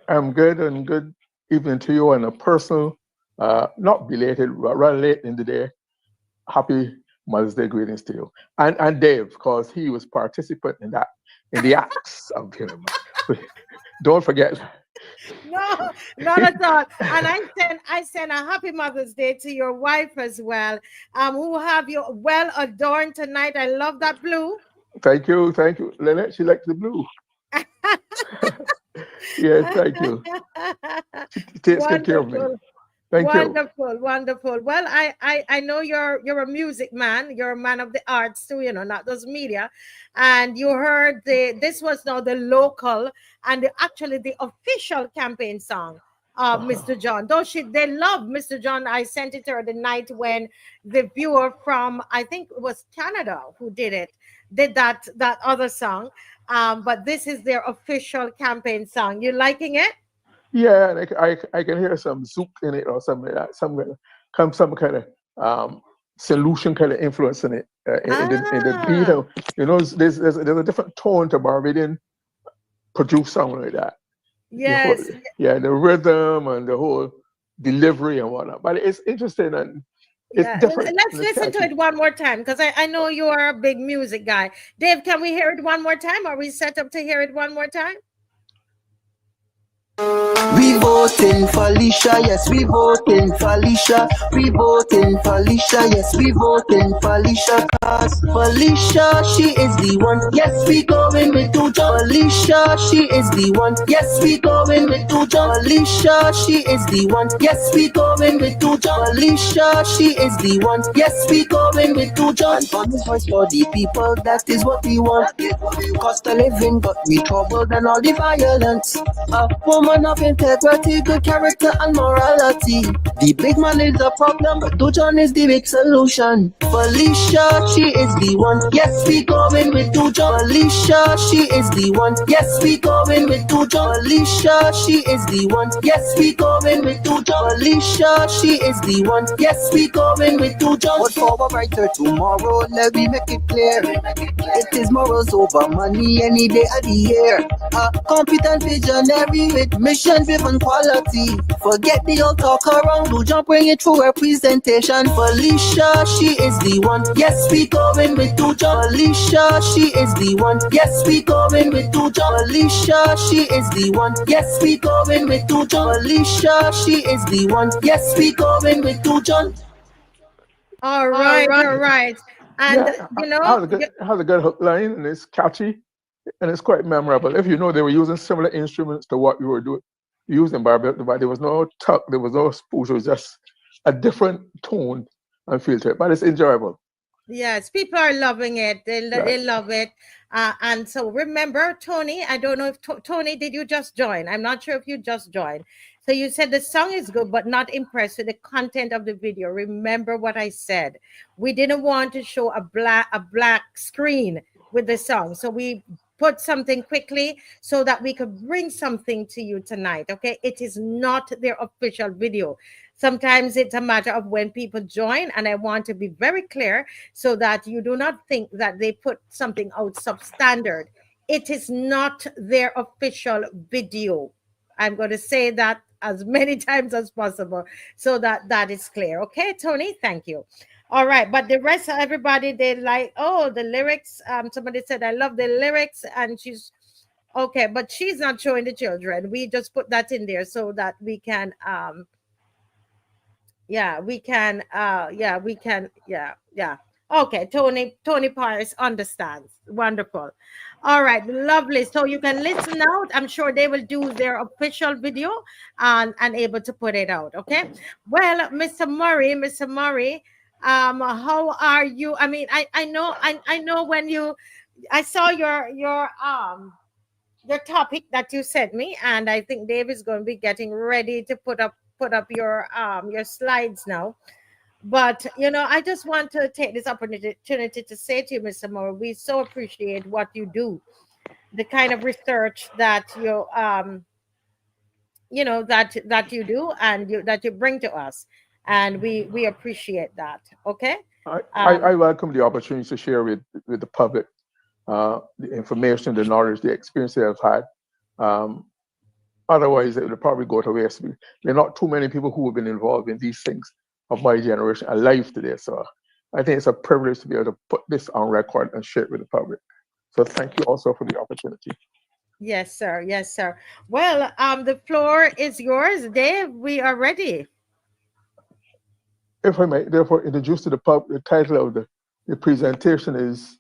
I'm good, and good evening to you on a personal, not belated, but rather late in the day. Happy Mother's Day greetings to you. And Dave, because he was participant in that, in the acts of him. Don't forget. No, not at all. And I send a happy Mother's Day to your wife as well, who have you well adorned tonight. I love that blue. Thank you, thank you. Lynette, she likes the blue. Yes, thank you. She takes good care of me. Wonderful. Thank you. Wonderful, wonderful. Well, I know you're a music man. You're a man of the arts too, not just media. And you heard this was now the local and actually the official campaign song of Uh-huh. Mr. John. Though they love Mr. John. I sent it to her the night when the viewer from I think it was Canada who did that other song. But this is their official campaign song. You liking it? Yeah, and I can hear some zouk in it or something like that, some kind of solution kind of influence in it in the beat. Ah, There's a different tone to Barbadian produced song like that. The whole, yes. yeah, the rhythm and the whole delivery and whatnot. But it's interesting and it's Yeah, different let's and it's listen to catchy. it one more time because I know you are a big music guy. Dave, can we hear it one more time? Are we set up to hear it one more time? We voting for Alicia, yes, we voting for Alicia. We voting for Alicia, yes, we voting for Alicia. Cause Felicia, she is the one. Yes, we going with two John. Felicia, she is the one. Yes, we going with two John. Felicia, she is the one. Yes, we going with two John. Felicia, she is the one. Yes, we going with two John. And honest voice for the people, that is what we want. Cost of living, but we troubled and all the violence. A woman of integrity, good character and morality. The big man is the problem, but Dujon is the big solution. Felicia, she is the one. Yes, we going with Dujon. Felicia, she is the one. Yes, we going with Dujon. Felicia, she is the one. Yes, we going with Dujon. Felicia, she is the one. Yes, we going with Dujon. But for a brighter tomorrow, let me make it clear. It is morals over money any day of the year. A competent visionary with mission-driven quality. Forget the old talk around, do jump bring it through representation. Felicia, she is the one. Yes, we going with Dujon. Felicia, she is the one. Yes, we going with Dujon. Felicia, she is the one. Yes, we going with Dujon. Felicia, she is the one. Yes, we going with Dujon. All right, all right. And Yeah, it has a good hook line and it's catchy and it's quite memorable. If you know they were using similar instruments to what you were doing using Barbie, but there was no tuck, there was no spoof, it was just a different tone and feel to it. But it's enjoyable. yes, people are loving it. They Right. love it. And so remember, Tony, I don't know if Tony, did you just join? I'm not sure if you just joined. So you said the song is good, but not impressed with the content of the video. Remember what I said. We didn't want to show a black screen with the song. So we put something quickly so that we could bring something to you tonight. Okay. It is not their official video. Sometimes it's a matter of when people join, and I want to be very clear so that you do not think that they put something out substandard. It is not their official video. I'm going to say that as many times as possible so that that is clear. Okay, Tony, thank you. All right, but the rest of everybody, they like, oh, the lyrics. Somebody said, I love the lyrics, and she's okay, but she's not showing the children. We just put that in there so that we can yeah, we can yeah. Okay, Tony Paris understands. Wonderful. All right, lovely. So you can listen out. I'm sure they will do their official video and able to put it out. Okay. Well, Mr. Murray, how are you? I mean, I know when you I saw your topic that you sent me, and I think Dave is going to be getting ready to put up your slides now. But I just want to take this opportunity to say to you, Mr. Moore, we so appreciate what you do, the kind of research that that you do and that you bring to us, and we appreciate that. Okay. I welcome the opportunity to share with the public the information, the knowledge, the experience that I've had um, Otherwise, it would probably go to waste. There are not too many people who have been involved in these things of my generation alive today. So I think it's a privilege to be able to put this on record and share it with the public. So thank you also for the opportunity. Yes, sir. Yes, sir. Well, the floor is yours, Dave. We are ready. If I may therefore introduce to the public, the title of the presentation is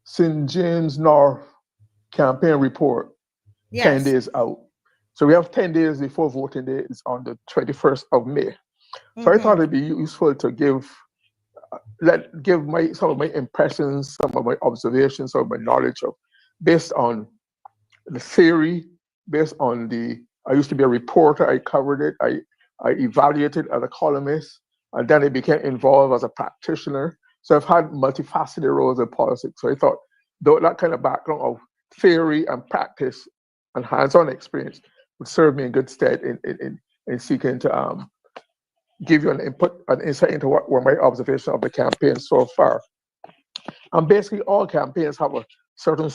St. James North Campaign Report, 10 Yes. days out. So we have 10 days before voting day. It's on the 21st of May. So I thought it'd be useful to give some of my impressions, some of my observations, some of my knowledge of, based on the theory, based on I used to be a reporter, I covered it, I evaluated as a columnist, and then I became involved as a practitioner. So I've had multifaceted roles in politics. So I thought that kind of background of theory and practice and hands-on experience would serve me in good stead in seeking to give you an input, an insight into what were my observations of the campaign so far. And basically, all campaigns have a certain,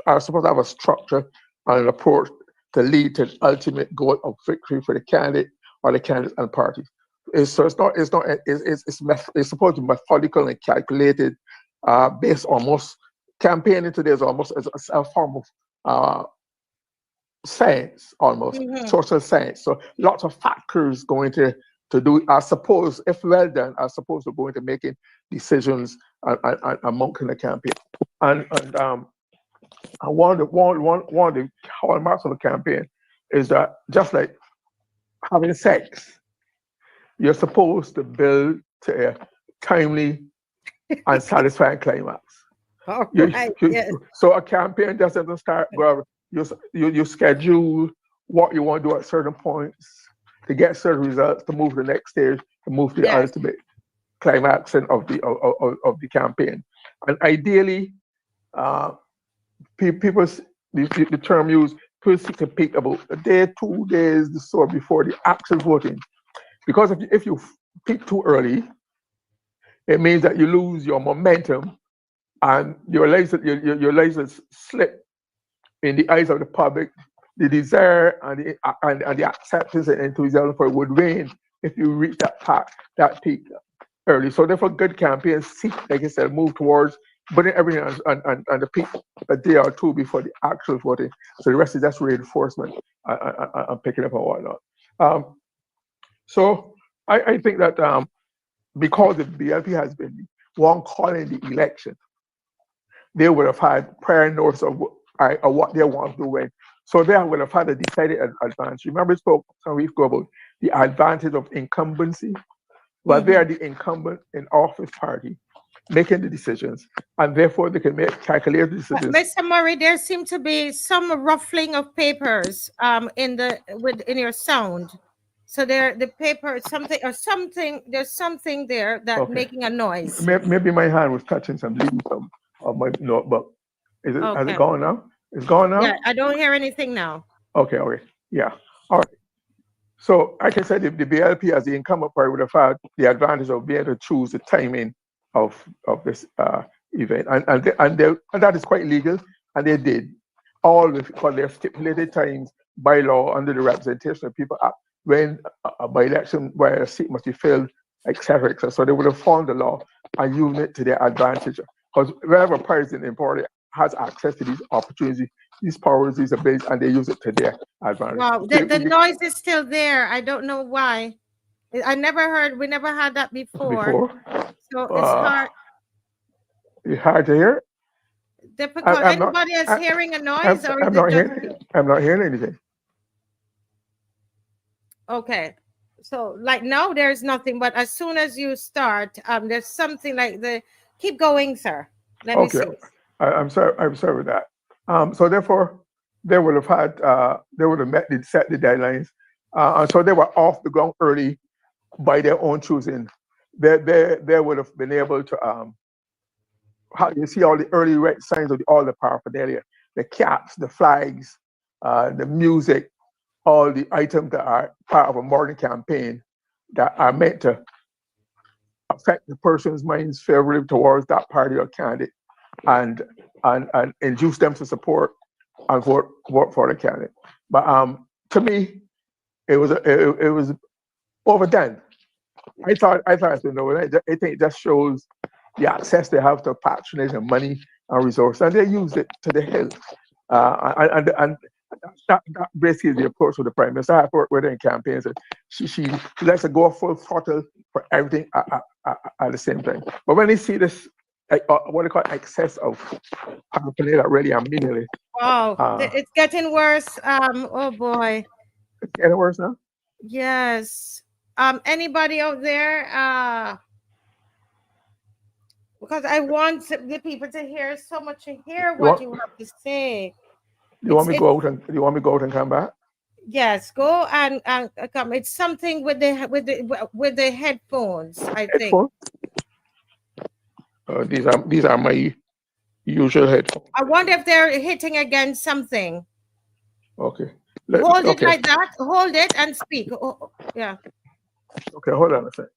are supposed to have a structure and an approach to lead to the ultimate goal of victory for the candidate or the candidates and parties. It's supposed to be methodical and calculated, based almost, campaigning today is almost as a form of science, almost social science. So lots of factors going to do, I suppose, if well done, are supposed to go into making decisions among the campaign. And one of the hallmarks of a campaign is that, just like having sex, you're supposed to build to a timely and satisfying climax. All right. Yes. So a campaign just doesn't start where you schedule what you want to do at certain points to get certain results, to move to the next stage, to move to the ultimate climax of the campaign. And ideally, the term used, people seek to pick about a day, 2 days, so before the actual voting. Because if you peak too early, it means that you lose your momentum and your license slip in the eyes of the public. The desire and the acceptance and enthusiasm for it would wane if you reach that peak early. So therefore, good campaigns seek, like I said, move towards putting everything on the peak a day or two before the actual voting. So the rest is just reinforcement and picking up and whatnot. So I think that because the BLP has been the one calling the election, they would have had prior notice of what they want to win. So they would have had a decided advantage. Remember, we spoke some weeks ago about the advantage of incumbency. Well, they are the incumbent in office party making the decisions, and therefore they can make calculated decisions. Mr. Murray, there seemed to be some ruffling of papers in your sound. So the paper, there's something there that's making a noise. Maybe my hand was touching some leaves of my notebook. Has it gone now? It's gone now? Yeah, I don't hear anything now. Okay, yeah. All right. So, like I said, the BLP as the incumbent party would have had the advantage of being able to choose the timing of this event, and that is quite legal, and they did all because their stipulated times by law under the Representation of People Act when by election where a seat must be filled, etc., etc. So they would have found the law and used it to their advantage, because wherever party in party has access to these opportunities, these powers, these abilities, and they use it to their advantage. Wow, the noise is still there. I don't know why. We never had that before. So it's hard. It's hard to hear? Difficult. Anybody else hearing a noise? I'm not hearing anything. Okay. So like now there's nothing, but as soon as you start, there's something like keep going, sir. Let me see. I'm sorry with that. So therefore, they would have set the deadlines. And so they were off the ground early by their own choosing. They would have been able to you see all the early signs of all the paraphernalia, the caps, the flags, the music, all the items that are part of a modern campaign that are meant to affect the person's minds favorably towards that party or candidate, and induce them to support and vote for the candidate. But to me, it was overdone. I thought, I think it just shows the access they have to patronage and money and resources, and they use it to the hilt. And that basically is the approach of the prime minister. I worked with her in campaigns, and she likes to go full throttle for everything at the same time. But when they see this, what they call excess of paraphernalia that really are meaningless, Oh, it's getting worse. Oh boy. it's getting worse now. Yes. Anybody out there? Because I want the people to hear so much to hear what you have to say. You want me to go out and come back? Yes, go and come. It's something with the headphones, I think. Headphones? These are my usual headphones. I wonder if they're hitting against something. Okay. Hold it like that. Hold it and speak. Oh, yeah. Okay, hold on a second.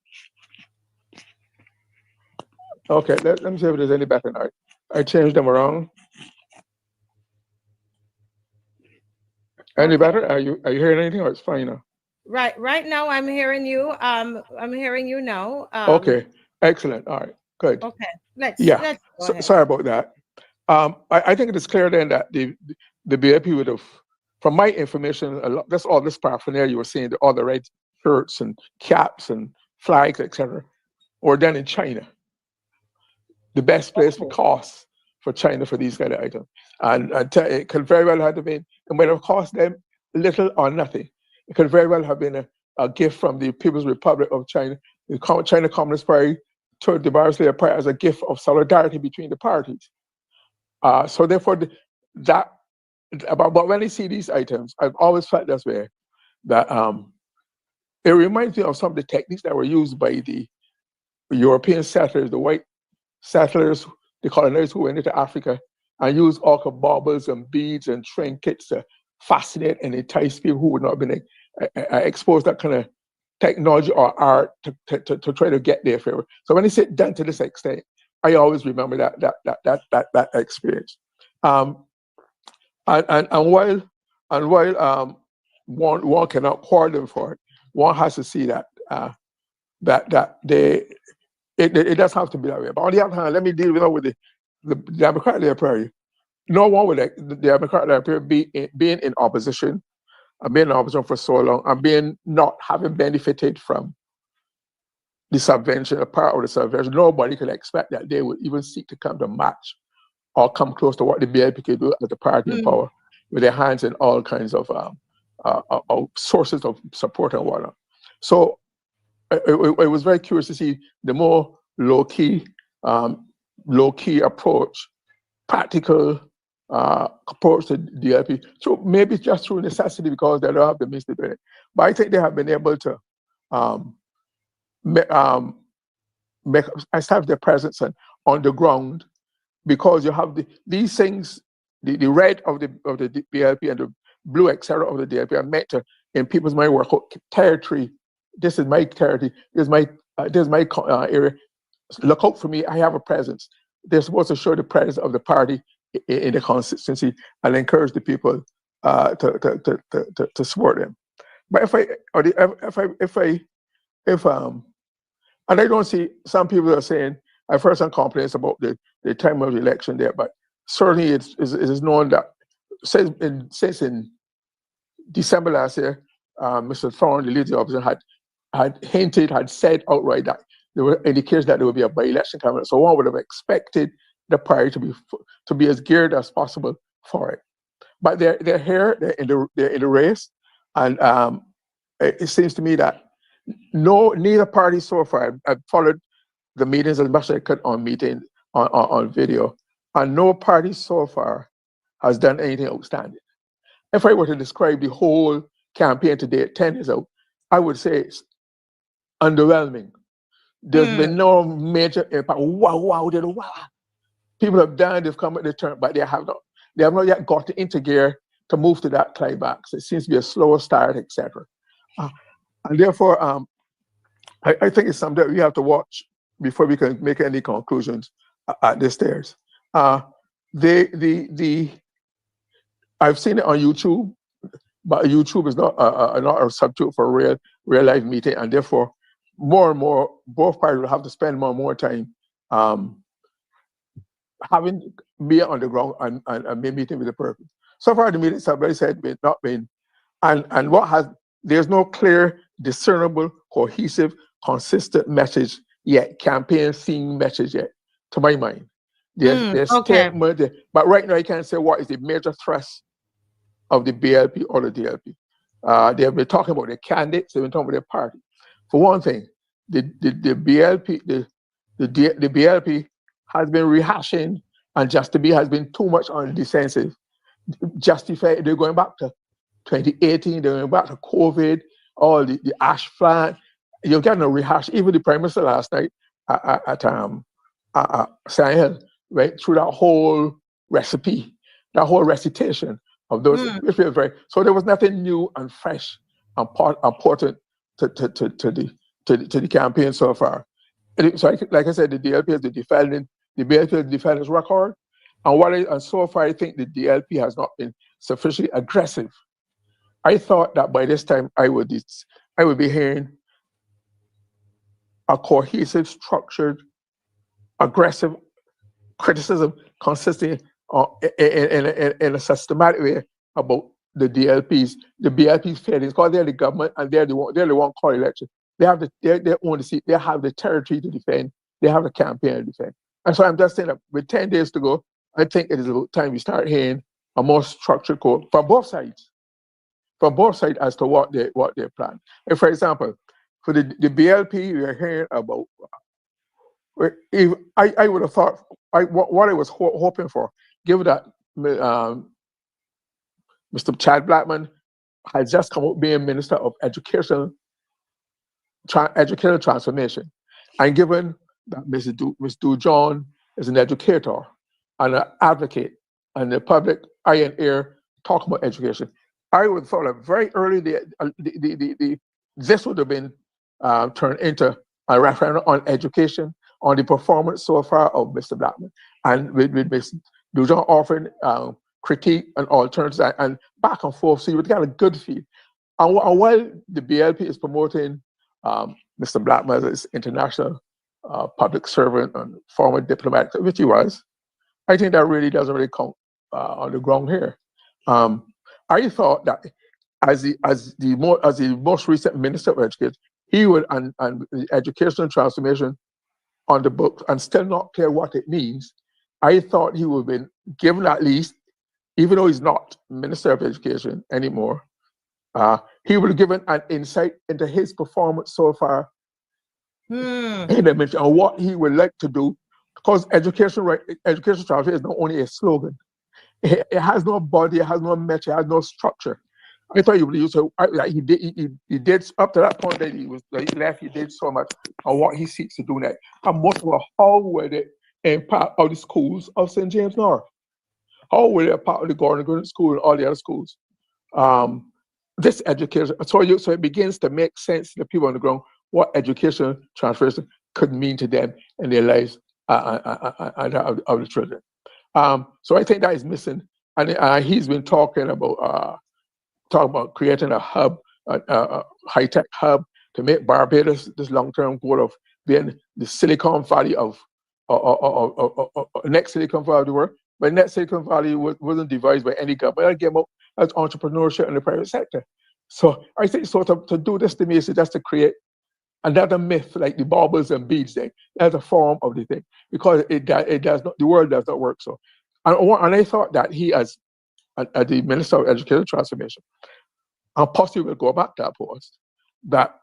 Okay, let me see if there's any better now. I changed them around. Any better? Are you hearing anything, or it's fine now? Right now I'm hearing you. I'm hearing you now. Okay, excellent. All right, good. Okay, let's So, sorry about that. I think it is clear then that the BAP would have, from my information, that's all this paraphernalia you were saying, all the red shirts and caps and flags, etc., were done in China. The best place for cost for China for these kind of items. And it could very well have been, it might have cost them little or nothing. It could very well have been a gift from the People's Republic of China, the China Communist Party, to the Marcia Party as a gift of solidarity between the parties. So therefore, but when I see these items, I've always felt this way, that it reminds me of some of the techniques that were used by the European settlers, the white settlers, the colonists who went into Africa and used all the baubles and beads and trinkets to fascinate and entice people who would not have been exposed to that kind of technology or art to try to get their favor. So when they sit down to this extent, I always remember that experience. And while one cannot quarrel them for it, one has to see that it does have to be that way. But on the other hand, let me deal with the Democratic Party. No one would the Democratic Party being in opposition, and being in opposition for so long, and not having benefited from the subvention, a part of the subvention. Nobody could expect that they would even seek to come to match or come close to what the BNP could do as the party in power, with their hands in all kinds of sources of support and whatnot. So it was very curious to see the more low-key approach, practical approach to DLP. So maybe just through necessity, because they don't have the means to do it. But I think they have been able to establish their presence on the ground, because you have these things, the red of the DLP and the blue, etc., of the DLP are meant to, in people's mind, work out territory. This is my territory. This is my area. Look out for me. I have a presence. They're supposed to show the presence of the party in the constituency and encourage the people to support them. But and I don't see, some people are saying, I've heard some complaints about the time of the election there, but certainly it is known that since in December last year, Mr. Thorne, the leader of the opposition, had said outright that there were indications that there would be a by-election coming. So one would have expected the party to be as geared as possible for it. But they're here, they're in the race, and it seems to me that neither party so far. I've followed the meetings as much as I could on video, and no party so far has done anything outstanding. If I were to describe the whole campaign today, 10 years out, I would say it's underwhelming. There's been no major impact. Wow. People have done, they've come at the turn, but they have not yet got into gear to move to that climax. It seems to be a slower start, etc. And therefore, I think it's something that we have to watch before we can make any conclusions at this stage. I've seen it on YouTube. but YouTube is not a substitute for a real life meeting, and therefore more and more both parties will have to spend more and more time having be on the ground and be meeting with the person. So far, the meetings have, like I said, not been, and what has, there's no clear, discernible, cohesive, consistent message yet, campaign theme message yet, to my mind. There's Okay. statement, but right now I can't say what is the major thrust of the BLP or the DLP. They have been talking about the candidates, they've been talking about their party. For one thing, the BLP, the BLP has been rehashing, and Just to Be has been too much on the defensive. Justify, they're going back to 2018, they're going back to COVID, all the ash plant. You're getting a rehash. Even the Prime Minister last night at Sahel went through that whole recipe, that whole recitation of those. Which was very, so there was nothing new and fresh and important to the campaign so far. So, like I said, the DLP is defending the BLP is defending its record, and so far I think the DLP has not been sufficiently aggressive. I thought that by this time I would be hearing a cohesive, structured, aggressive criticism consisting in a systematic way about the DLPs, the BLP's failings, because they're the government and they're the one call election. They have their own seat, they have the territory to defend, they have a campaign to defend. And so I'm just saying that with 10 days to go, I think it is about time we start hearing a more structured code from both sides as to what they plan. And for example, for the BLP, we are hearing about, I would have thought, what I was hoping for, given that Mr. Chad Blackman had just come out being Minister of Educational Transformation, and given that Ms. Dujon is an educator and an advocate and the public eye and ear talk about education, I would have thought that very early this would have been turned into a referendum on education, on the performance so far of Mr. Blackman, and with Ms. Dujon offering critique and alternatives and back and forth, so you would get a good feel. And while the BLP is promoting Mr. Blackman as international public servant and former diplomat, which he was, I think that really doesn't really count on the ground here. I thought that as the most recent Minister of Education, he would, and the educational transformation on the books, and still not clear what it means. I thought he would have been given at least, even though he's not Minister of Education anymore, he would have given an insight into his performance so far in the ministry and what he would like to do, because education transformation is not only a slogan. It has no body, it has no metric, it has no structure. I thought he would use he did up to that point that he left, he did so much on what he seeks to do next. And most of all, how would it impact all the schools of St. James North? How will it impact the Gordon School and all the other schools? This education, so it begins to make sense to the people on the ground what education transformation could mean to them in their lives and of the children. So I think that is missing, and he's been talking about creating a hub, a high-tech hub to make Barbados this long-term goal of being the Silicon Valley of next Silicon Valley of the world. But next Silicon Valley wasn't devised by any government. It came out as entrepreneurship in the private sector. So I think to do this to me is just to create another myth like the baubles and beads thing. That's a form of the thing, because it does not, the world does not work so. And I thought that he, as the Minister of Education Transformation, and possibly will go back to that post, that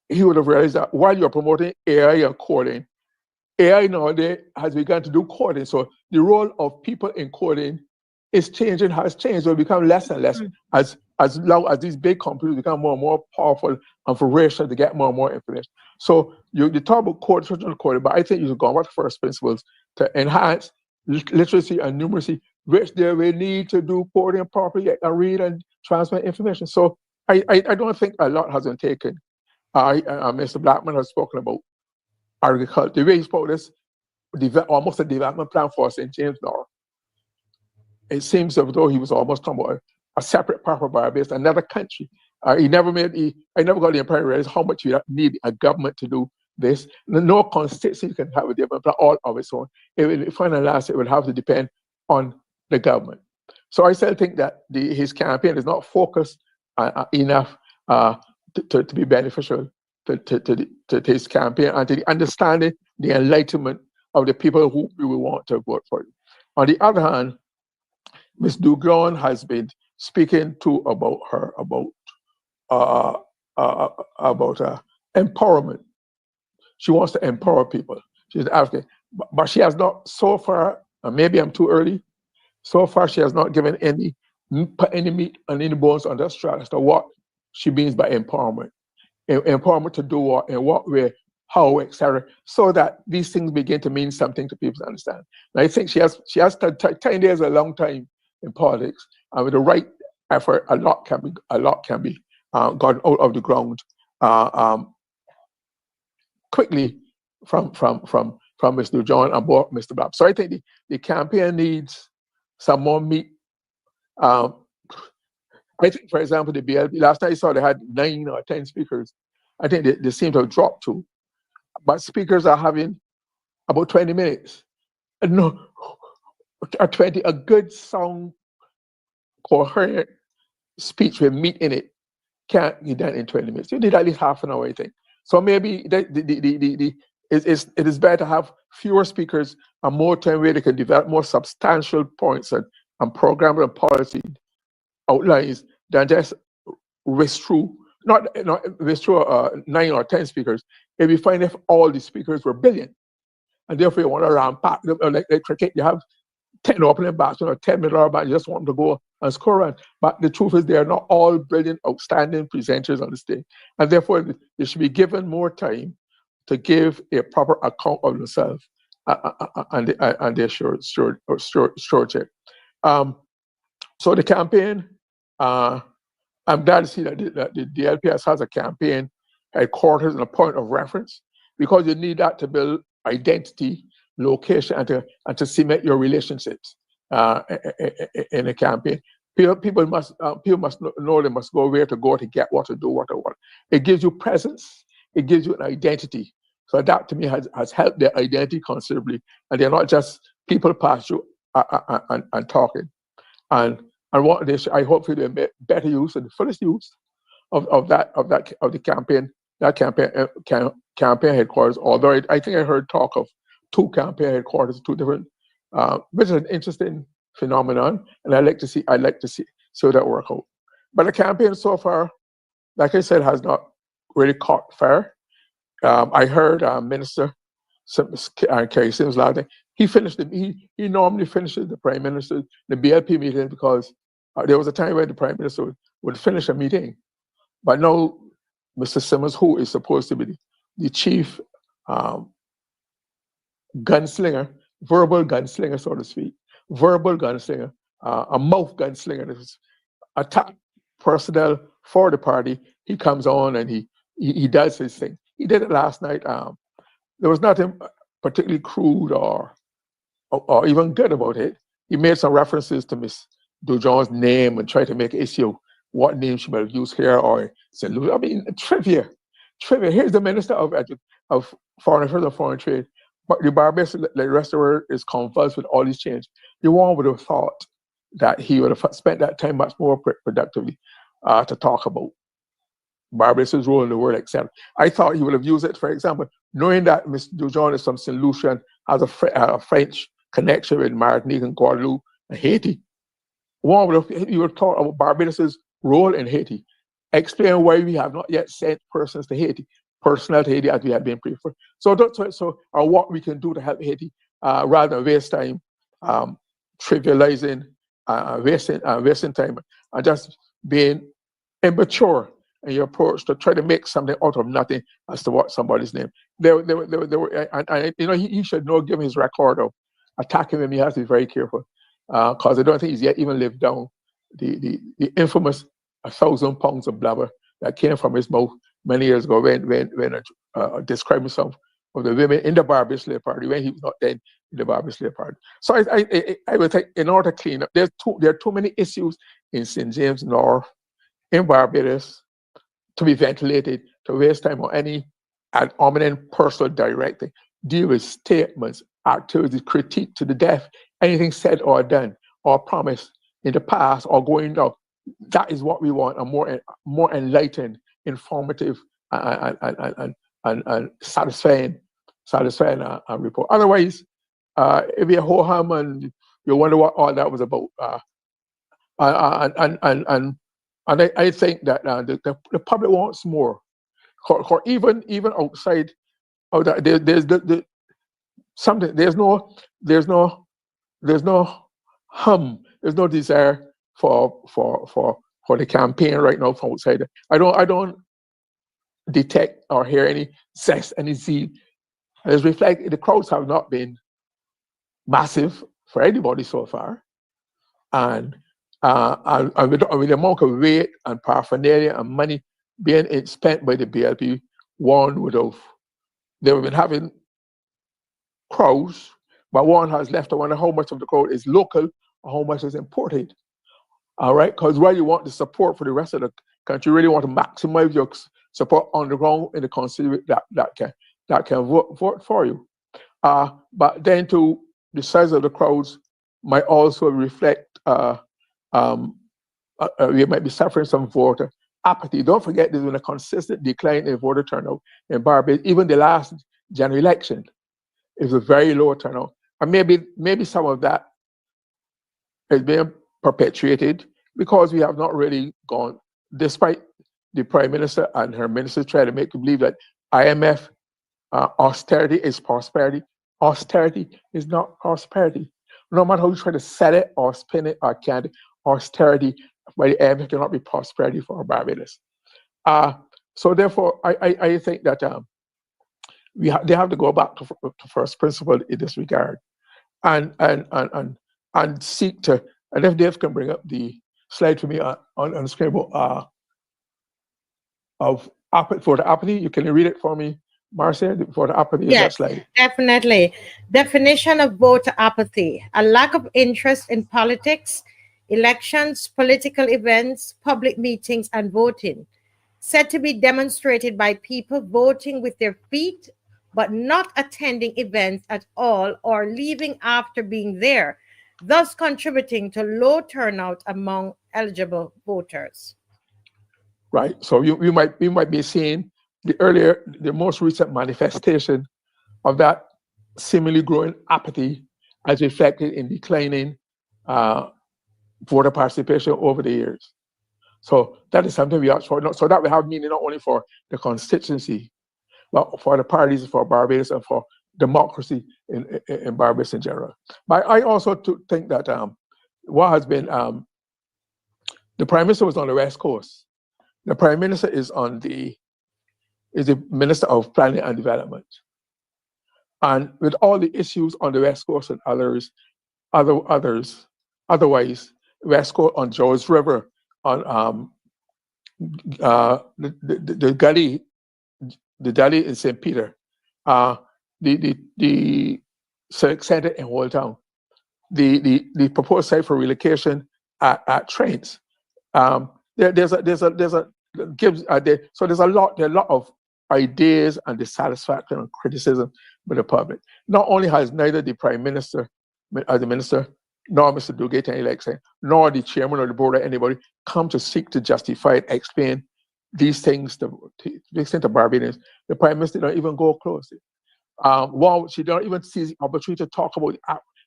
he would have realized that while you're promoting AI and coding, AI nowadays has begun to do coding. So the role of people in coding is changing, has changed. It will become less and less as long as these big companies become more and more powerful and voracious to get more and more information. So you talk about coding, but I think you should go back to first principles to enhance literacy and numeracy, which they will need to do coding properly and read and transmit information. So I don't think a lot has been taken. Mr. Blackman has spoken about agriculture. The way he spoke this, almost a development plan for St. James North. It seems as though he was almost talking about a separate part of Barbados, another country. I never got the impression how much you need a government to do this. No constituency can have a different plan all of its own. It will, final and last, it will have to depend on the government. So I still think that his campaign is not focused enough to be beneficial to his campaign and to the understanding, the enlightenment of the people who we want to vote for. On the other hand, Ms. Glyne has been speaking about empowerment. She wants to empower people. She's asking, but she has not so far. Maybe I'm too early. So far, she has not given any meat and any bones on that strap as to what she means by empowerment. Empowerment to do what, in what way, how, etc., so that these things begin to mean something to people to understand. And I think she has 10 years, a long time in politics, and with the right effort, a lot can be gotten out of the ground quickly from Mr. John and Mr. Black. So I think the campaign needs some more meat. I think, for example, the BLP, last night I saw they had 9 or 10 speakers. I think they seem to have dropped 2. But speakers are having about 20 minutes. No, a good sound, coherent speech with meat in it can't be done in 20 minutes. You need at least half an hour, I think. So maybe it is better to have fewer speakers and more time where they can develop more substantial points and program and policy outlines than just whisk through, not whisk through 9 or 10 speakers. It'd be fine if all the speakers were brilliant, and therefore you want to ram pack like cricket. You have 10 opening batsmen or 10 middle order batsmen. You just want them to go and score runs. But the truth is, they are not all brilliant, outstanding presenters on the stage, and therefore they should be given more time to give a proper account of themselves and their stewardship. So the campaign, I'm glad to see that the DLPS has a campaign headquarters and a point of reference, because you need that to build identity, location, and to cement your relationships in a campaign. People must know they must go where to go to get what to do, what to want. It gives you presence. It gives you an identity. So that to me has helped their identity considerably, and they're not just people pass you and talking. And what I hope they make better use and the fullest use of the campaign. That campaign headquarters. Although I think I heard talk of 2 campaign headquarters, 2 different, which is an interesting phenomenon, and I'd like to see that work out. But the campaign so far, like I said, has not really caught fire. I heard Minister Kerry Sims last night. He normally finishes the Prime Minister, the BLP meeting, because there was a time when the Prime Minister would finish a meeting. But now, Mr. Simmons, who is supposed to be the chief gunslinger, verbal gunslinger, so to speak, verbal gunslinger, a mouth gunslinger that is attack personnel for the party, he comes on and he does his thing. He did it last night. There was nothing particularly crude or even good about it. He made some references to Miss Dujon's name and tried to make an issue what name she might have used here or St. Louis. I mean, trivia. Here's the Minister of Foreign Affairs and Foreign Trade. But the Barbados, like the rest of the world, is convulsed with all these changes. One would have thought that he would have spent that time much more productively to talk about Barbados' role in the world, etc. I thought he would have used it, for example, knowing that Ms. Dujon is from St. Lucia, has a French connection with Martinique and Guadeloupe and Haiti. He would have thought about Barbados' role in Haiti, explain why we have not yet sent personnel to Haiti as we have been preferred. So what we can do to help Haiti rather than waste time trivializing, wasting time, and just being immature in your approach to try to make something out of nothing as to what somebody's name. They were, and he should know, given his record of attacking him, he has to be very careful, because I don't think he's yet even lived down the infamous 1,000 pounds of blubber that came from his mouth many years ago when describing some of the women in the Barbados Labour Party when he was not then in the Barbados Labour Party. So I would think in order to clean up, there are too many issues in St. James North, in Barbados, to be ventilated, to waste time on any ad hominem personal directing. Deal with statements, activities, critique to the death, anything said or done or promised in the past or going now. That is what we want, a more enlightened, informative, and satisfying report. Otherwise, if you're ho-hum and you wonder what all that was about, and I think that the public wants more. Or even outside of that, there's something. There's no hum. There's no desire for the campaign right now from outside. I don't detect or hear any zest, any zeal. As reflect, the crowds have not been massive for anybody so far, and with the amount of weight and paraphernalia and money being spent by the BLP, one would have, they've been having crowds, but one has left to wonder how much of the crowd is local or how much is imported. All right, because while you want the support for the rest of the country, you really want to maximize your support on the ground in the constituency that can vote for you. But then to the size of the crowds might also reflect we might be suffering some voter apathy. Don't forget there's been a consistent decline in voter turnout in Barbados. Even the last general election is a very low turnout. And maybe some of that is being perpetuated because we have not really gone, despite the Prime Minister and her ministers trying to make you believe that IMF austerity is prosperity. Austerity is not prosperity. No matter how you try to set it or spin it or can it, austerity by the IMF cannot be prosperity for Barbados. So therefore, I think that they have to go back to first principle in this regard, and seek to. And if Dave can bring up the slide for me on the screen of for the apathy, you can read it for me, Marcia, for the apathy. Is that Yes, slide? definitely. Definition of voter apathy: a lack of interest in politics, elections, political events, public meetings, and voting. Said to be demonstrated by people voting with their feet, but not attending events at all or leaving after being there, thus contributing to low turnout among eligible voters. Right. So you might be seeing the most recent manifestation of that seemingly growing apathy as reflected in declining voter participation over the years. So that is something we are showing. So that will have meaning not only for the constituency, but for the parties, for Barbados, and for democracy in Barbados in general. But I also think that what has been the Prime Minister was on the West Coast. The Prime Minister is the Minister of Planning and Development, and with all the issues on the West Coast and otherwise, West Coast on George River, on the gully in St. Peter, the civic center in Old Town, the proposed site for relocation at trains. There's a lot of ideas and dissatisfaction and criticism with the public. Not only has neither the Prime Minister as the minister, nor Mr. Dugate and election, nor the chairman or the board or anybody come to seek to justify and explain these things to the extent of Barbadians. The Prime Minister don't even go close. She don't even see the opportunity to talk about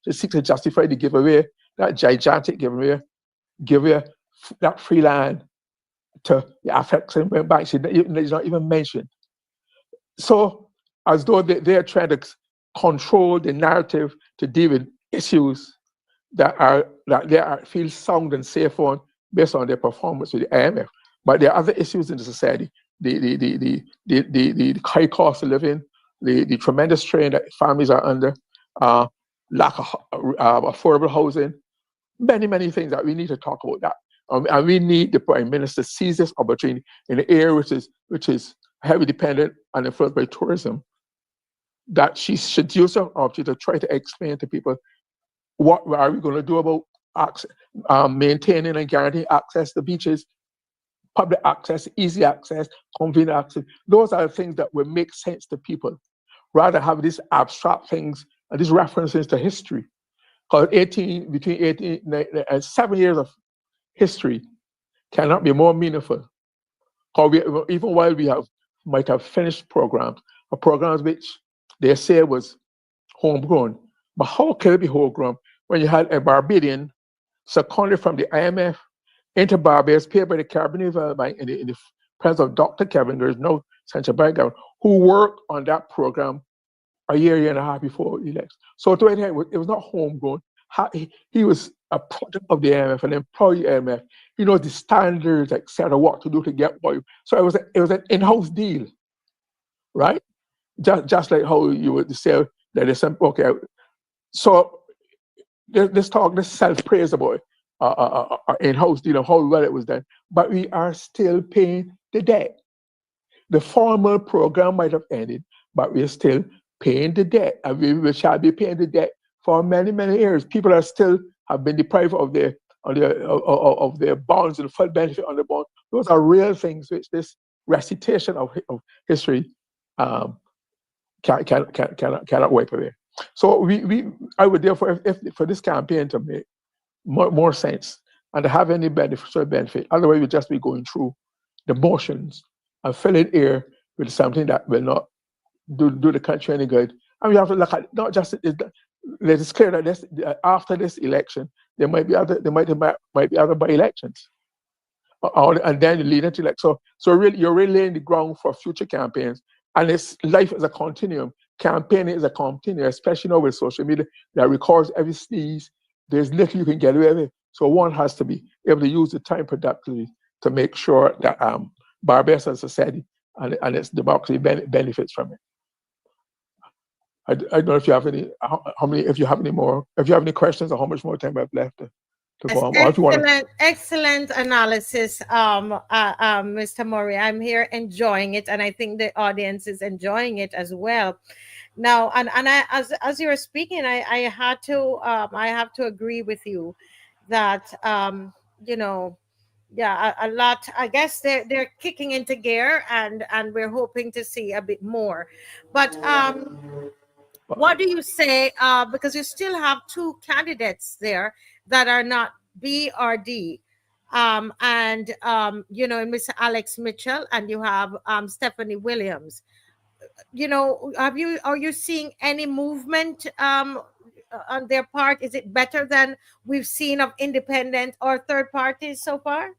to seek to justify the giveaway, that gigantic giveaway that free land to the African bank. She's not even mentioned. So as though they are trying to control the narrative to deal with issues that they feel sound and safe on based on their performance with the IMF. But there are other issues in the society: the high cost of living, the tremendous strain that families are under, lack of affordable housing, many things that we need to talk about that. And we need the Prime Minister to seize this opportunity in an area which is heavily dependent and influenced by tourism, that she should use her opportunity to try to explain to people what are we going to do about access, maintaining and guaranteeing access to beaches, public access, easy access, convenient access. Those are the things that will make sense to people, rather have these abstract things and these references to history. Because between 18 and 7 years of history cannot be more meaningful. Because even while we might have finished programs, or programs which they say was homegrown, but how can it be homegrown when you had a Barbadian seconded from the IMF into Barbados, paid by the Caribbean Bank in the presence of Dr. Kevin, there is no central bank government, who worked on that program a year and a half before the election. So to it was not homegrown. He was a product of the IMF, an employee of the IMF. He knows the standards, etc., what to do to get what. So it was an in-house deal, right? Just like how you would say that it's okay. So this self-praise about in-house deal and how well it was done, but we are still paying the debt. The formal program might have ended, but we are still paying the debt, and we shall be paying the debt for many, many years. People are still have been deprived of their bonds and full benefit on the bond. Those are real things which this recitation of history cannot wipe away. So I would therefore, if for this campaign to make more sense and to have any benefit, otherwise we'll just be going through the motions and filling air with something that will not do the country any good. And we have to look at not just let us clear that after this election there might be other by elections, and then lead into election. So really you're really laying the ground for future campaigns, and life is a continuum. Campaigning is a continuum, especially now with social media that records every sneeze. There's little you can get away with. So one has to be able to use the time productively to make sure that Barbados as a society and its democracy benefits from it. I don't know if you have any, if you have any questions, or how much more time I have left to go on. Or if you want to... Excellent analysis, Mr. Murray. I'm here enjoying it, and I think the audience is enjoying it as well. Now, and I, as you were speaking, I have to agree with you that a lot. I guess they're kicking into gear, and we're hoping to see a bit more. But what do you say? Because you still have two candidates there that are not B or D. Mr. Alex Mitchell, and you have Stephanie Williams. Are you seeing any movement on their part? Is it better than we've seen of independent or third parties so far?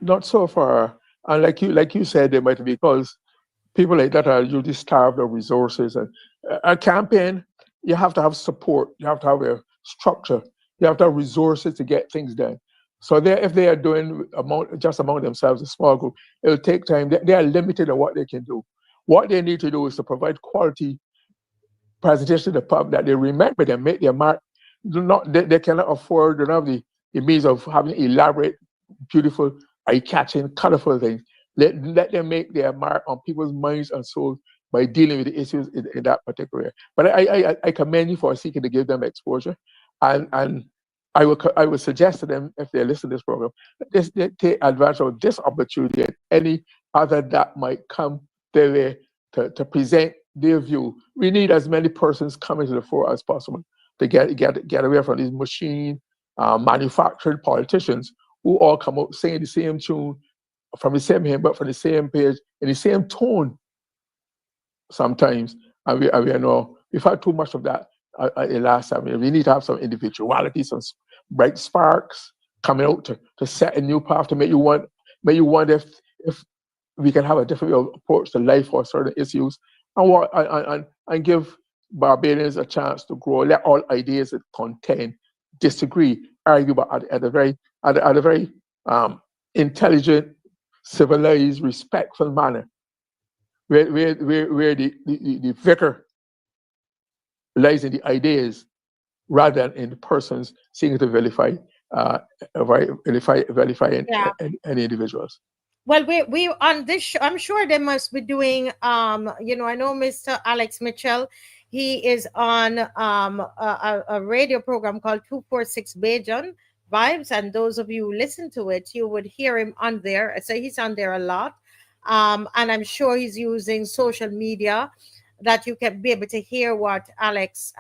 Not so far. And like you said, they might be, because people like that are usually starved of resources. And a campaign, you have to have support. You have to have a structure. You have to have resources to get things done. So if they are doing just among themselves, a small group, it will take time. They are limited in what they can do. What they need to do is to provide quality presentation to the public, that they remember them, make their mark. They cannot afford, they don't have the means of having elaborate, beautiful, eye-catching, colorful things. Let them make their mark on people's minds and souls by dealing with the issues in that particular area. But I commend you for seeking to give them exposure, and I would suggest to them, if they listen to this program, that they take advantage of this opportunity and any other that might come their way to present their view. We need as many persons coming to the fore as possible to get away from these machine manufactured politicians who all come out singing the same tune from the same hymn, but from the same page in the same tone sometimes. And we know we've had too much of that in last time. We need to have some individuality, some bright sparks coming out to set a new path, to make you want if we can have a different approach to life or certain issues, and give Barbadians a chance to grow. Let all ideas that contend, disagree, argue, but at a very intelligent, civilized, respectful manner, where the vicar lies in the ideas rather than in the persons seeking to verify any individuals. Well, we on this show, I'm sure they must be doing. I know Mr. Alex Mitchell He is on a radio program called 246 Bajan Vibes. And those of you who listen to it, you would hear him on there. So he's on there a lot. And I'm sure he's using social media that you can be able to hear what Alex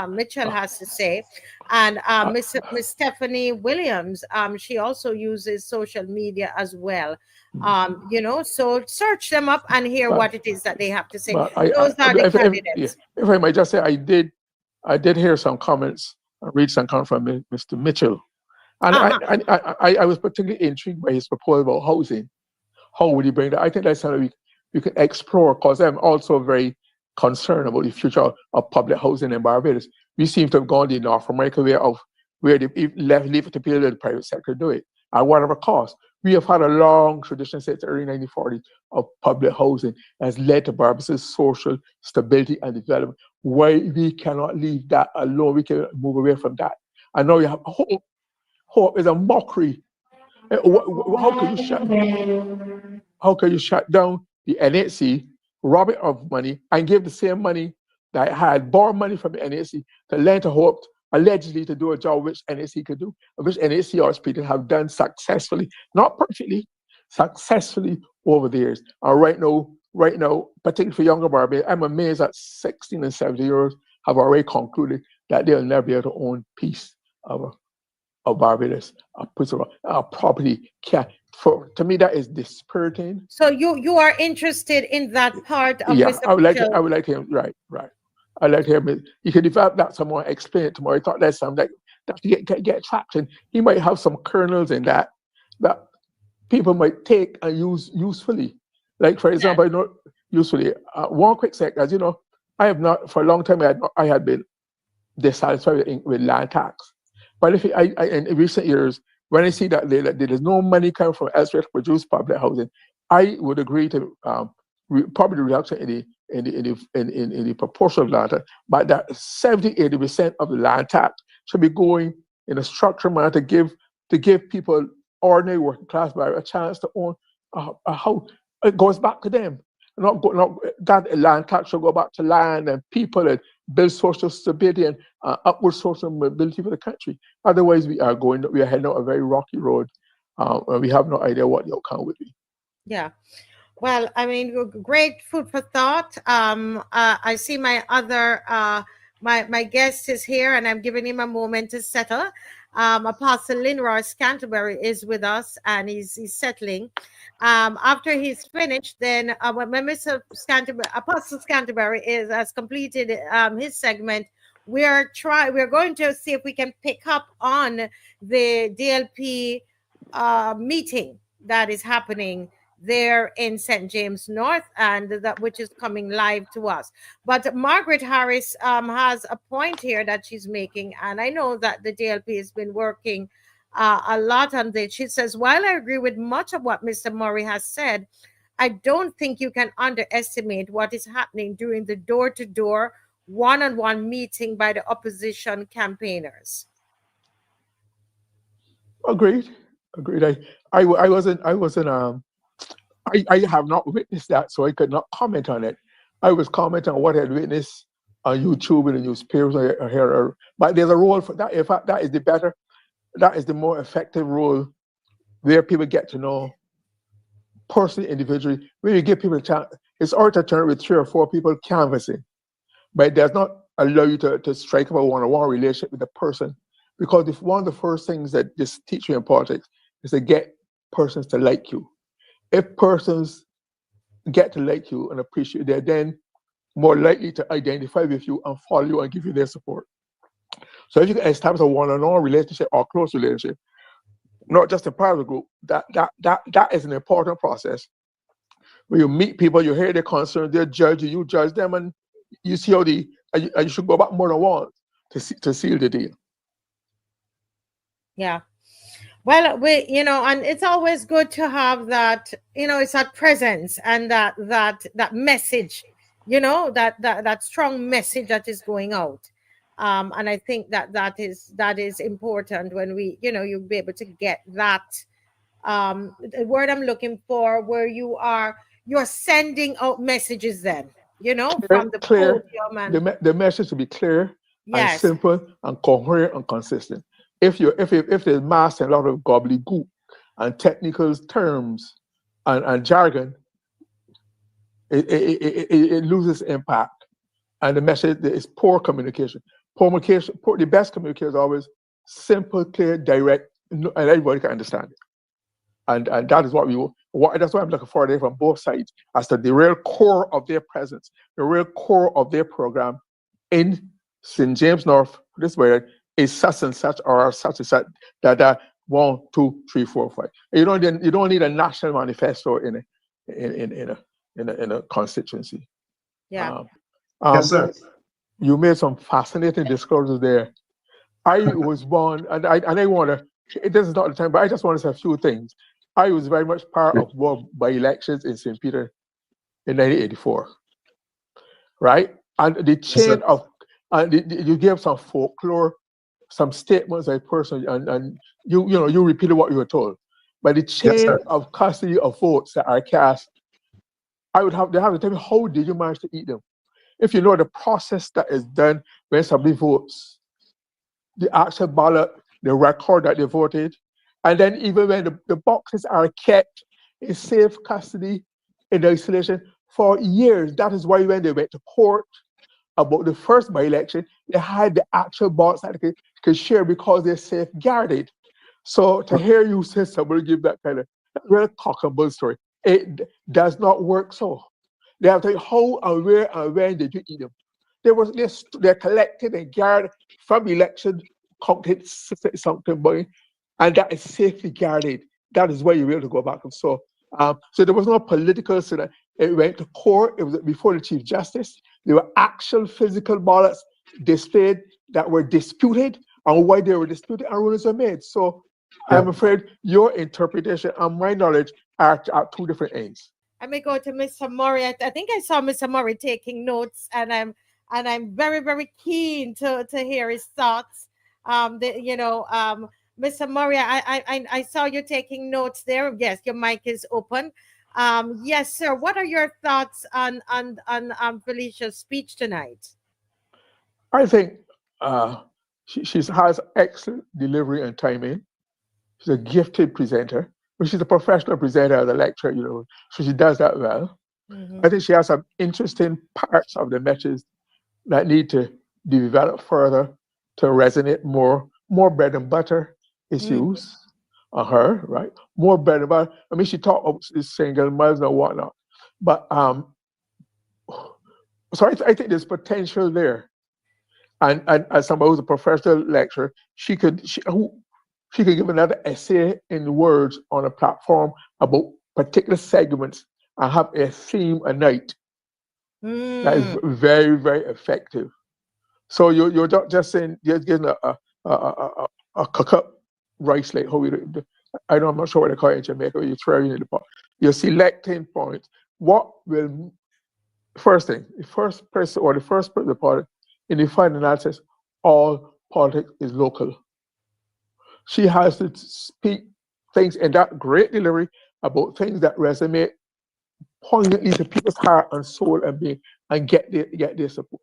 Mitchell has to say. And Uh, Miss Stephanie Williams, she also uses social media as well. So search them up and hear but what it is that they have to say. but Those are the yeah, candidates. if I might just say, I did hear some comments, read some comments from Mr. Mitchell, and Uh-huh. I was particularly intrigued by his proposal about housing. How would you bring that? I think that's something we can explore, because I'm also very concerned about the future of public housing in Barbados. We seem to have gone the North America way of where they leave it to people in the private sector do it at whatever cost. We have had a long tradition since the early 1940s of public housing has led to Barbados' social stability and development. Why we cannot leave that alone? We can move away from that. I know you have hope. Hope is a mockery. How can you shut down the NHC, rob it of money, and give the same money that had borrowed money from the NHC to lend to Hope, allegedly to do a job which NHC could do, which NHC or people have done successfully, not perfectly, successfully over the years. And right now, particularly for younger Barbadians, I'm amazed that 16 and 17 years have already concluded that they'll never be able to own peace of Barbados, a property. To me, that is dispiriting. So you are interested in that part of Yeah, Mr. Mitchell? I would like him. Right. I like him. You can develop that some more, explain it tomorrow. I thought that's something that get traction. He might have some kernels in that people might take and use usefully. Like for Yeah. example, I know usefully. One quick sec, as you know, I have not for a long time. I had been dissatisfied with land tax. But if in recent years, when I see that there is no money coming from elsewhere to produce public housing, I would agree to probably the reduction in the proportion of land tax, but that 70-80% of the land tax should be going in a structured manner to give people, ordinary working class, by a chance to own a house. It goes back to them. Not that land tax should go back to land and people and build social stability and upward social mobility for the country. Otherwise, we are heading out a very rocky road, and we have no idea what the outcome would be. Yeah. Well, I mean, great food for thought. I see my other my guest is here, and I'm giving him a moment to settle. Apostle Linroy Canterbury is with us, and he's settling. After he's finished, then when Mr. Apostle Canterbury has completed his segment, we're going to see if we can pick up on the DLP meeting that is happening there in St. James North, and that which is coming live to us. But Margaret Harris has a point here that she's making, and I know that the DLP has been working a lot on this. She says, while I agree with much of what Mr. Murray has said, I don't think you can underestimate what is happening during the door-to-door, one-on-one meeting by the opposition campaigners. Agreed. I have not witnessed that, so I could not comment on it. I was commenting on what I had witnessed on YouTube and the newspapers here. But there's a role for that. In fact, that is the more effective role, where people get to know personally, individually, where you give people a chance. It's hard to turn with 3 or 4 people canvassing, but it does not allow you to strike up a one-on-one relationship with the person. Because if one of the first things that this teach you in politics is to get persons to like you. If persons get to like you and appreciate you, they're then more likely to identify with you and follow you and give you their support. So if you can establish a one-on-one relationship or close relationship, not just a part of the group, that is an important process. When you meet people, you hear their concerns, they judge you, you judge them, and you see how you should go back more than once to seal the deal. Yeah. Well, and it's always good to have that, it's that presence and that message, that strong message that is going out. And I think that is important when you'll be able to get that the word I'm looking for, where you're sending out messages then, you know, Clear, from the clear. podium. The, And the message should be clear and yes, simple and coherent and consistent. If there's mass and a lot of gobbledygook and technical terms and jargon, it loses impact. And the message is poor communication. The best communication is always simple, clear, direct, and everybody can understand it. And that is that's what I'm looking for there from both sides as to the real core of their presence, the real core of their program in St. James North, this way is such and such or such and such that 1, 2, 3, 4, 5. You don't need a national manifesto in a constituency. yeah. Yes, sir. You made some fascinating disclosures there. I was born, and I want to. This is not the time, but I just want to say a few things. I was very much part of one by elections in St. Peter in 1984, right? And the Yes, sir. chain of, you gave some folklore, some statements I personally, and you repeated what you were told. But the Yes, chain sir. of custody of votes that are cast, they have to tell me, how did you manage to eat them? If you know the process that is done when somebody votes, the actual ballot, the record that they voted, and then even when the boxes are kept in safe custody in isolation for years. That is why when they went to court about the first by-election, they had the actual ballots that they could share because they're safeguarded. So to hear you say somebody give that kind of real cock and bull story, it does not work so. They have to tell you how and where and when did you eat them. They're collected and guarded from election counted something by, and that is safely guarded. That is where you're able to go back. And so there was no political, so that it went to court. It was before the Chief Justice. There were actual physical ballots displayed that were disputed, and why they were disputed, and rulings were made. So I'm Yep. afraid your interpretation and my knowledge are two different ends. I may go to Mr. Murray. I think I saw Mr. Murray taking notes, and I'm very, very keen to hear his thoughts. Mr. Murray, I saw you taking notes there. Yes, your mic is open. Yes, sir. What are your thoughts on Felicia's speech tonight? I think she has excellent delivery and timing. She's a gifted presenter, but she's a professional presenter as a lecturer, so she does that well. Mm-hmm. I think she has some interesting parts of the message that need to be developed further to resonate more bread and butter issues on her, right? More bread and butter. I mean, she talked about single mothers and whatnot, but so I think there's potential there. And as somebody who's a professional lecturer, she could give another essay in words on a platform about particular segments and have a theme a night that is very, very effective. So you're not just saying you're getting a cook up rice like how we do. I'm not sure what they call it in Jamaica. You throw it in the pot. You're selecting points. What will the first person or the first person of the party in the final analysis, all politics is local. She has to speak things in that great delivery about things that resonate poignantly to people's heart and soul and being, and get their support.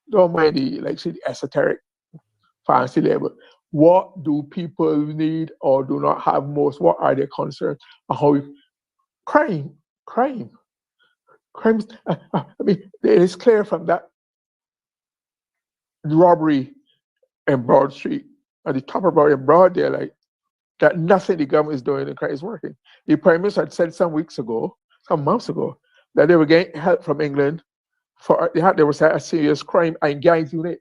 Don't mind the esoteric fancy label. What do people need or do not have most? What are their concerns? And how crime. Crimes. I mean, it is clear from that robbery in Broad Street, at the top of Broad Daylight, that nothing the government is doing in crime is working. The Prime Minister had said some months ago, that they were getting help from England there was a serious crime and gangs unit.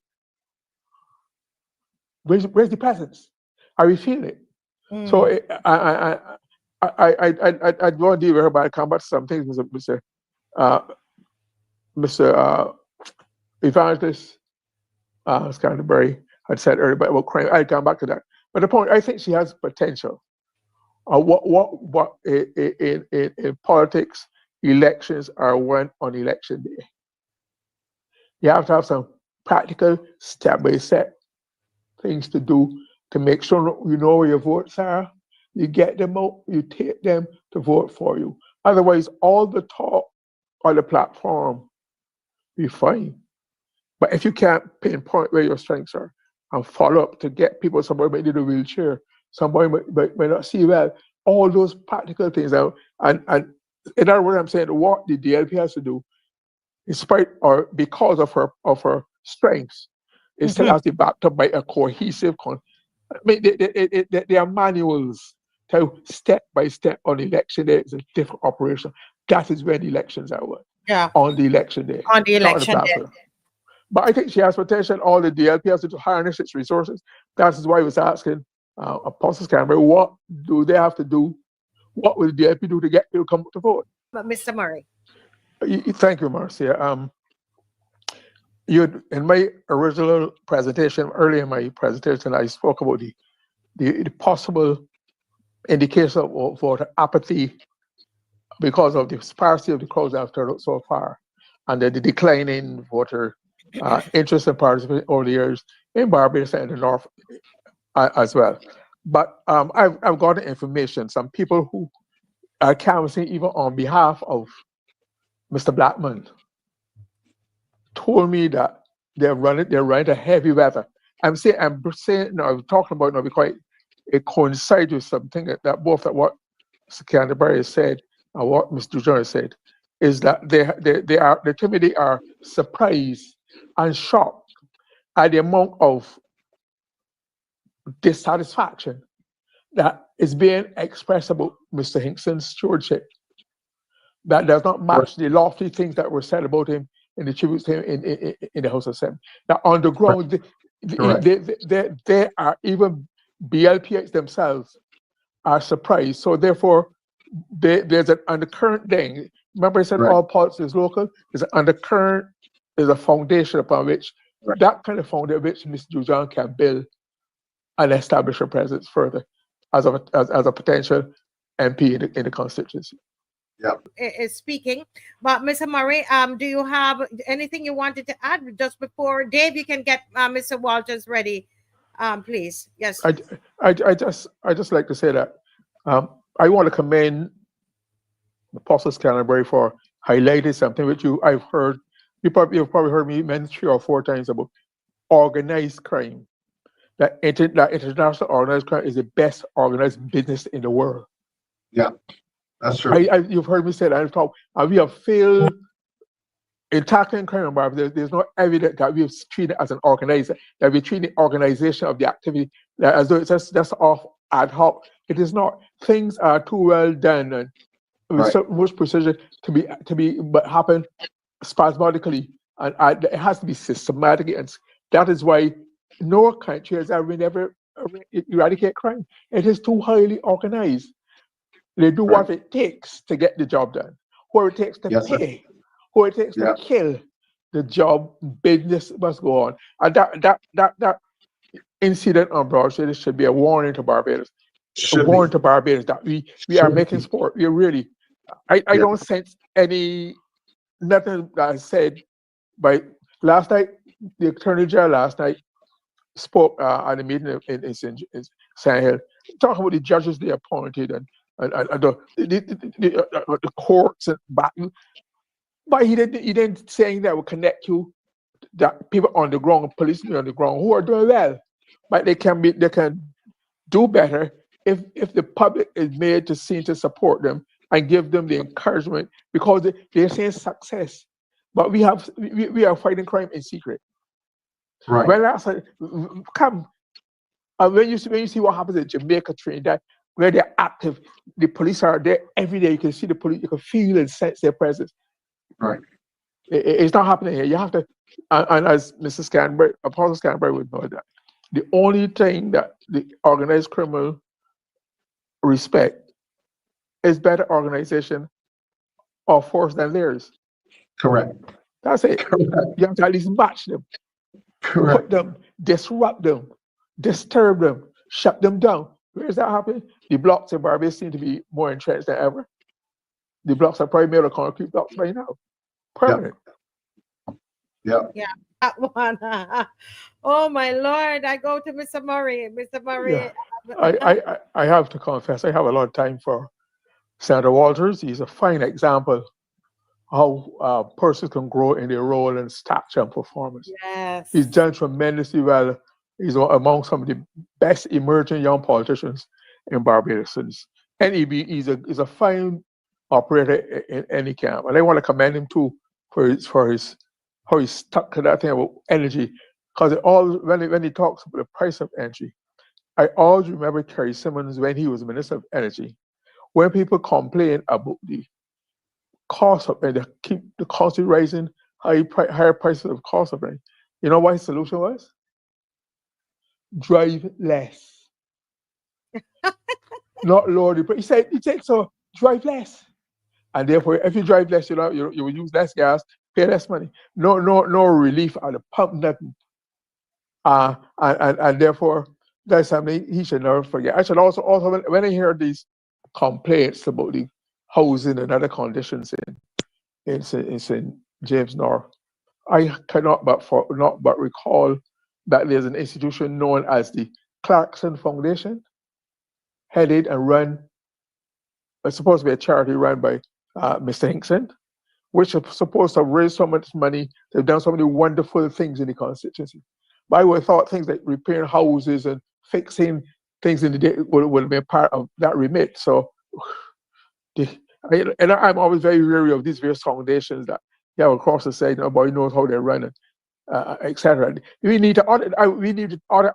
Where's the presence? Are we feeling it? So I don't deal with her, but I come back to some things, Mr. Evangelist Scanterbury had said earlier about crime. I come back to that. But the point, I think she has potential. What in politics, elections are won on election day. You have to have some practical step-by-step things to do to make sure you know where your votes are. You get them out, you take them to vote for you. Otherwise, all the talk on the platform be fine. But if you can't pinpoint where your strengths are and follow up to get people, somebody might need a wheelchair, somebody might not see well, all those practical things out. And in other words, I'm saying what the DLP has to do, in spite or because of her strengths, it still has to be backed up by a cohesive. I mean, there are manuals to step by step on election day. It's a different operation. That is when the elections are won. Yeah. On the election day. On the Not on the election day. platform. But I think she has potential. All the DLP has to harness its resources. That is why I was asking Apostle Canberra, what do they have to do? What will the DLP do to get people to come to vote? But Mr. Murray. Thank you, Marcia. In my original presentation, early in my presentation, I spoke about the possible indication of voter apathy because of the sparsity of the crowds that have turned out so far, and then the declining voter interest and participation over the years in Barbados and the North as well. But I've gotten information, some people who are canvassing even on behalf of Mr. Blackman told me that they're running a heavy weather. I'm talking about now because it coincides with something that both at what Mr. Canterbury said and what Mr. Jones said, is that they are surprised and shocked at the amount of dissatisfaction that is being expressed about Mr. Hinkson's stewardship that does not match the lofty things that were said about him in the tributes to him in the House of Assembly. Now, on the ground, they are, even BLPX themselves are surprised. So therefore, there's an undercurrent thing. Remember I said all politics is local? There's an undercurrent, there's a foundation upon which, that kind of foundation which Mr. Jujan can build and establish a presence further as a potential MP in the constituency. Yeah. Is speaking. But Mr. Murray, do you have anything you wanted to add just before Dave? You can get Mr. Walters ready, please. Yes. I just like to say that I want to commend Apostle Canterbury for highlighting something which I've heard. You've probably heard me mention 3 or 4 times about organized crime. That international organized crime is the best organized business in the world. Yeah. That's true. You've heard me say that, and we have failed in tackling crime in Barbados. There's no evidence that we've treated it as an organizer, that we treat the organization of the activity as though it's just off ad hoc. It is not. Things are too well done and with so much precision but happen spasmodically, and it has to be systematic, and that is why no country has ever eradicate crime. It is too highly organized. They do what it takes to get the job done, what it takes to pay, what it takes to kill. The job business must go on, and that incident on Broad Street should be a warning to Barbados. To Barbados that we are making sport. We really, I don't sense nothing that I said. By last night, the Attorney General last night spoke at a meeting in Sand Hill, talking about the judges they appointed and the courts and battle, but he didn't say that will connect you that people on the ground, policemen on the ground who are doing well, but they can do better if the public is made to see to support them and give them the encouragement, because they're saying success, but we are fighting crime in secret. Right. Well, last night, come. When you see what happens in Jamaica, Trinidad, where they're active, the police are there every day. You can see the police, you can feel and sense their presence. Right. It's not happening here. You have to, and as Mrs. Canberra, Apostle Canberra would know that the only thing that the organized criminal respect is better organization or force than theirs. Correct. That's it. Correct. You have to at least match them. Correct. Put them, disrupt them, disturb them, shut them down. Where is that happening? The blocks in Barbados seem to be more entrenched than ever. The blocks are probably made of concrete blocks right now. Permanent. Yeah. Yeah. That one. Oh my Lord. I go to Mr. Murray. Mr. Murray. Yeah. I have to confess, I have a lot of time for Senator Walters. He's a fine example how persons can grow in their role and stature and performance. Yes. He's done tremendously well. He's among some of the best emerging young politicians in Barbados. And he's a fine operator in any camp. And I want to commend him too for his how he stuck to that thing about energy. Because when he talks about the price of energy, I always remember Kerry Simmons when he was Minister of Energy. When people complain about the cost of energy, keep the cost of rising, higher prices of cost of energy. You know what his solution was? Drive less, not lower the price. He said, "It takes so drive less, and therefore, if you drive less, you will use less gas, pay less money. No relief at the pump, nothing. And therefore, that's something he should never forget. I should also when I hear these complaints about the housing and other conditions in St. James North, I cannot not but recall that there's an institution known as the Clarkson Foundation, headed and run. It's supposed to be a charity run by Mr. Hinkson, which is supposed to have raised so much money. They've done so many wonderful things in the constituency. But I would have thought things like repairing houses and fixing things in the day would have been part of that remit. So, and I'm always very wary of these various foundations that you have across the side. Nobody knows how they're running, etc. We need to audit. We need to audit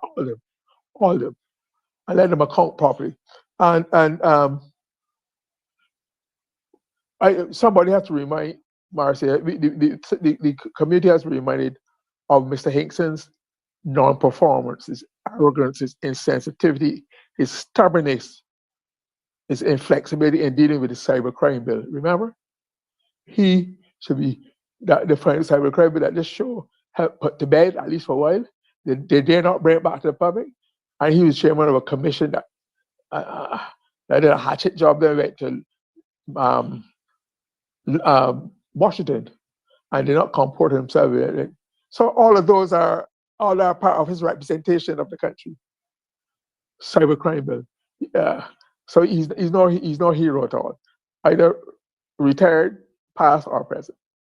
all of them, and let them account properly. And somebody has to remind Marcia. The community has to be reminded of Mr. Hinkson's non-performance, his arrogance, his insensitivity, his stubbornness, his inflexibility in dealing with the cybercrime bill. Remember, he should be the cybercrime bill that this show helped put to bed, at least for a while. They dare not bring it back to the public, and he was chairman of a commission that did a hatchet job. They went to Washington, and did not comport himself. So all of those are part of his representation of the country. Cybercrime bill. Yeah. So he's no hero at all, either retired, past, or present.